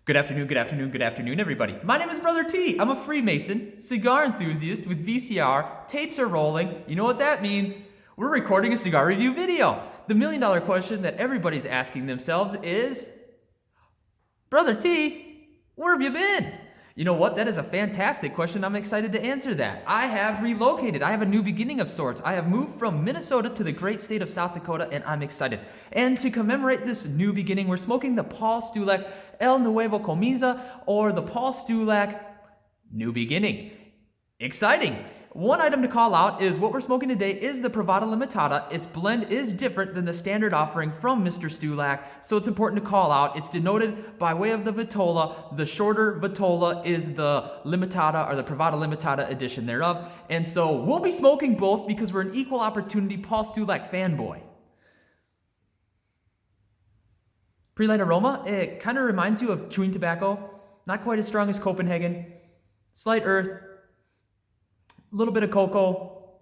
Good afternoon, everybody. My name is Brother T. I'm a Freemason, cigar enthusiast with VCR. Tapes are rolling. You know what that means? We're recording a cigar review video. The million-dollar question that everybody's asking themselves is, Brother T, where have you been? You know what? That is a fantastic question. I'm excited to answer that. I have relocated. I have a new beginning of sorts. I have moved from Minnesota to the great state of South Dakota, and I'm excited. And to commemorate this new beginning, we're smoking the Paul Stulac El Nuevo Comienzo, or the Paul Stulac New Beginning. Exciting! One item to call out is what we're smoking today is the Privada Limitada. Its blend is different than the standard offering from Mr. Stulac, so it's important to call out. It's denoted by way of the vitola. The shorter vitola is the Limitada, or the Privada Limitada edition thereof. And so we'll be smoking both because we're an equal opportunity Paul Stulac fanboy. Pre-light aroma, it kind of reminds you of chewing tobacco. Not quite as strong as Copenhagen. Slight earth. A little bit of cocoa.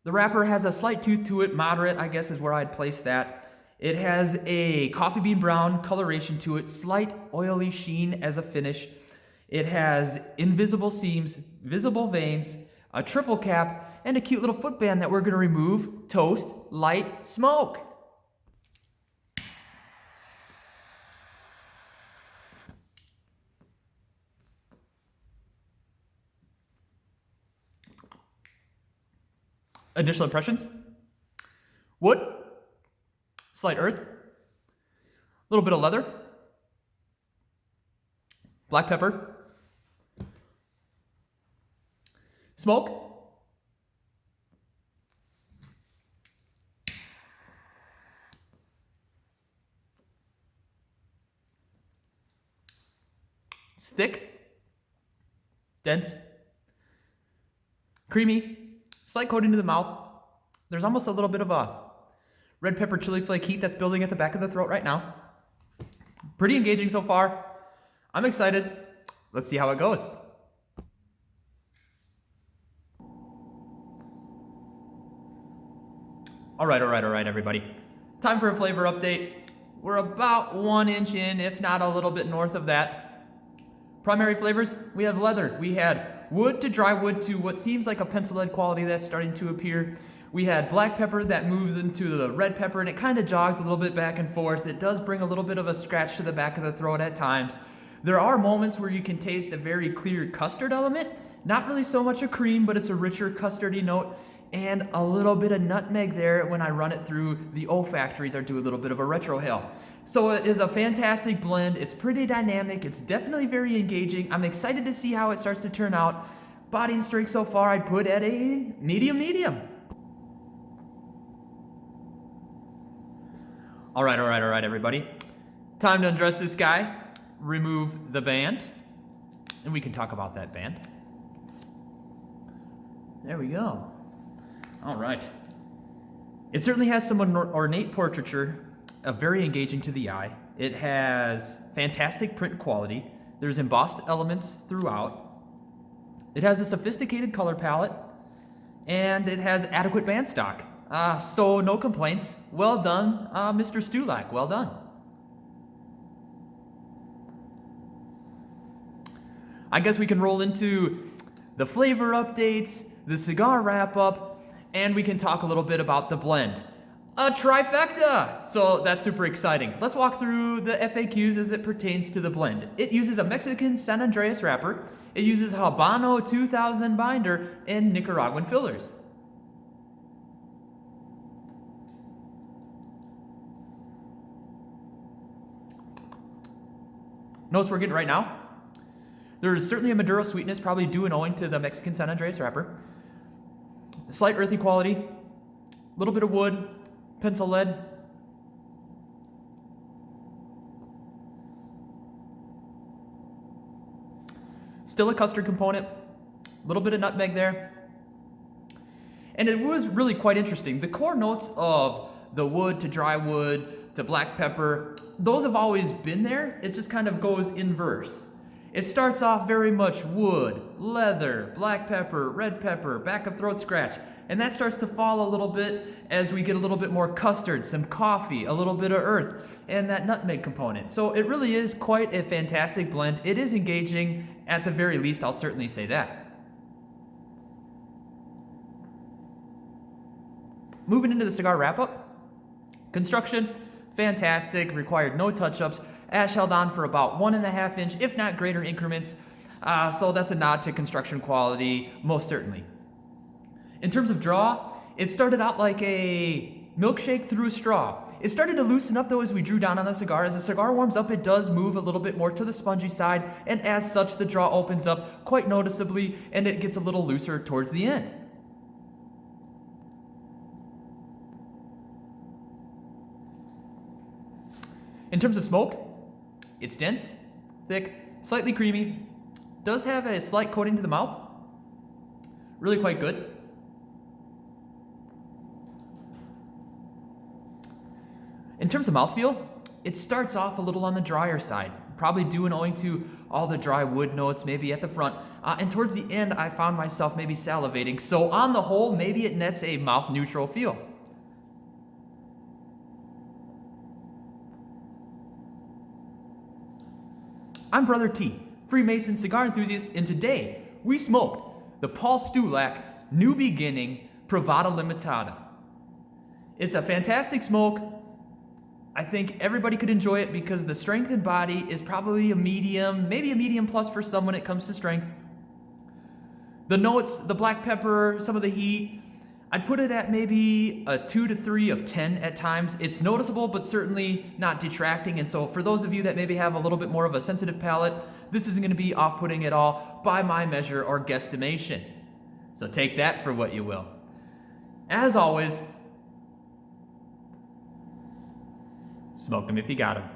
The wrapper has a slight tooth to it, moderate, I guess is where I'd place that. It has a coffee bean brown coloration to it, slight oily sheen as a finish. It has invisible seams, visible veins, a triple cap, and a cute little footband that we're going to remove, toast, light, smoke. Initial impressions: wood, slight earth, a little bit of leather, black pepper, smoke, it's thick, dense, creamy, slight coating to the mouth. There's almost a little bit of a red pepper chili flake heat that's building at the back of the throat right now. Pretty engaging so far. I'm excited. Let's see how it goes. All right, everybody. Time for a flavor update. We're about 1 inch in, if not a little bit north of that. Primary flavors, we have leather. We had wood to dry wood to what seems like a pencil lead quality that's starting to appear. We had black pepper that moves into the red pepper, and it kind of jogs a little bit back and forth. It does bring a little bit of a scratch to the back of the throat at times. There are moments where you can taste a very clear custard element. Not really so much a cream, but it's a richer custardy note, and a little bit of nutmeg there when I run it through the olfactories or do a little bit of a retrohale. So it is a fantastic blend. It's pretty dynamic. It's definitely very engaging. I'm excited to see how it starts to turn out. Body and strength so far, I'd put at a medium. All right, everybody. Time to undress this guy, remove the band, and we can talk about that band. There we go. All right. It certainly has some ornate portraiture, very engaging to the eye. It has fantastic print quality. There's embossed elements throughout. It has a sophisticated color palette, and it has adequate band stock. So no complaints. Well done, Mr. Stulac. Well done. I guess we can roll into the flavor updates, the cigar wrap-up, and we can talk a little bit about the blend. A trifecta! So that's super exciting. Let's walk through the FAQs as it pertains to the blend. It uses a Mexican San Andreas wrapper. It uses Habano 2000 binder and Nicaraguan fillers. Notes we're getting right now. There is certainly a Maduro sweetness, probably due and owing to the Mexican San Andreas wrapper. Slight earthy quality, a little bit of wood, pencil lead. Still a custard component, a little bit of nutmeg there. And it was really quite interesting. The core notes of the wood to dry wood to black pepper, those have always been there. It just kind of goes inverse. It starts off very much wood, leather, black pepper, red pepper, back of throat scratch, and that starts to fall a little bit as we get a little bit more custard, some coffee, a little bit of earth, and that nutmeg component. So it really is quite a fantastic blend. It is engaging at the very least, I'll certainly say that. Moving into the cigar wrap-up. Construction, fantastic, required no touch-ups. Ash held on for about 1.5 inch, if not greater increments. So that's a nod to construction quality, most certainly. In terms of draw, it started out like a milkshake through a straw. It started to loosen up though as we drew down on the cigar. As the cigar warms up, it does move a little bit more to the spongy side, and as such, the draw opens up quite noticeably, and it gets a little looser towards the end. In terms of smoke, it's dense, thick, slightly creamy, does have a slight coating to the mouth, really quite good. In terms of mouthfeel, it starts off a little on the drier side, probably due and owing to all the dry wood notes maybe at the front, and towards the end I found myself maybe salivating, so on the whole maybe it nets a mouth neutral feel. I'm Brother T, Freemason cigar enthusiast, and today we smoked the Paul Stulac New Beginning Privada Limitada. It's a fantastic smoke. I think everybody could enjoy it because the strength and body is probably a medium, maybe a medium plus for some when it comes to strength. The notes, the black pepper, some of the heat, I'd put it at maybe a 2 to 3 of 10 at times. It's noticeable, but certainly not detracting. And so for those of you that maybe have a little bit more of a sensitive palate, this isn't going to be off-putting at all by my measure or guesstimation. So take that for what you will. As always, smoke them if you got them.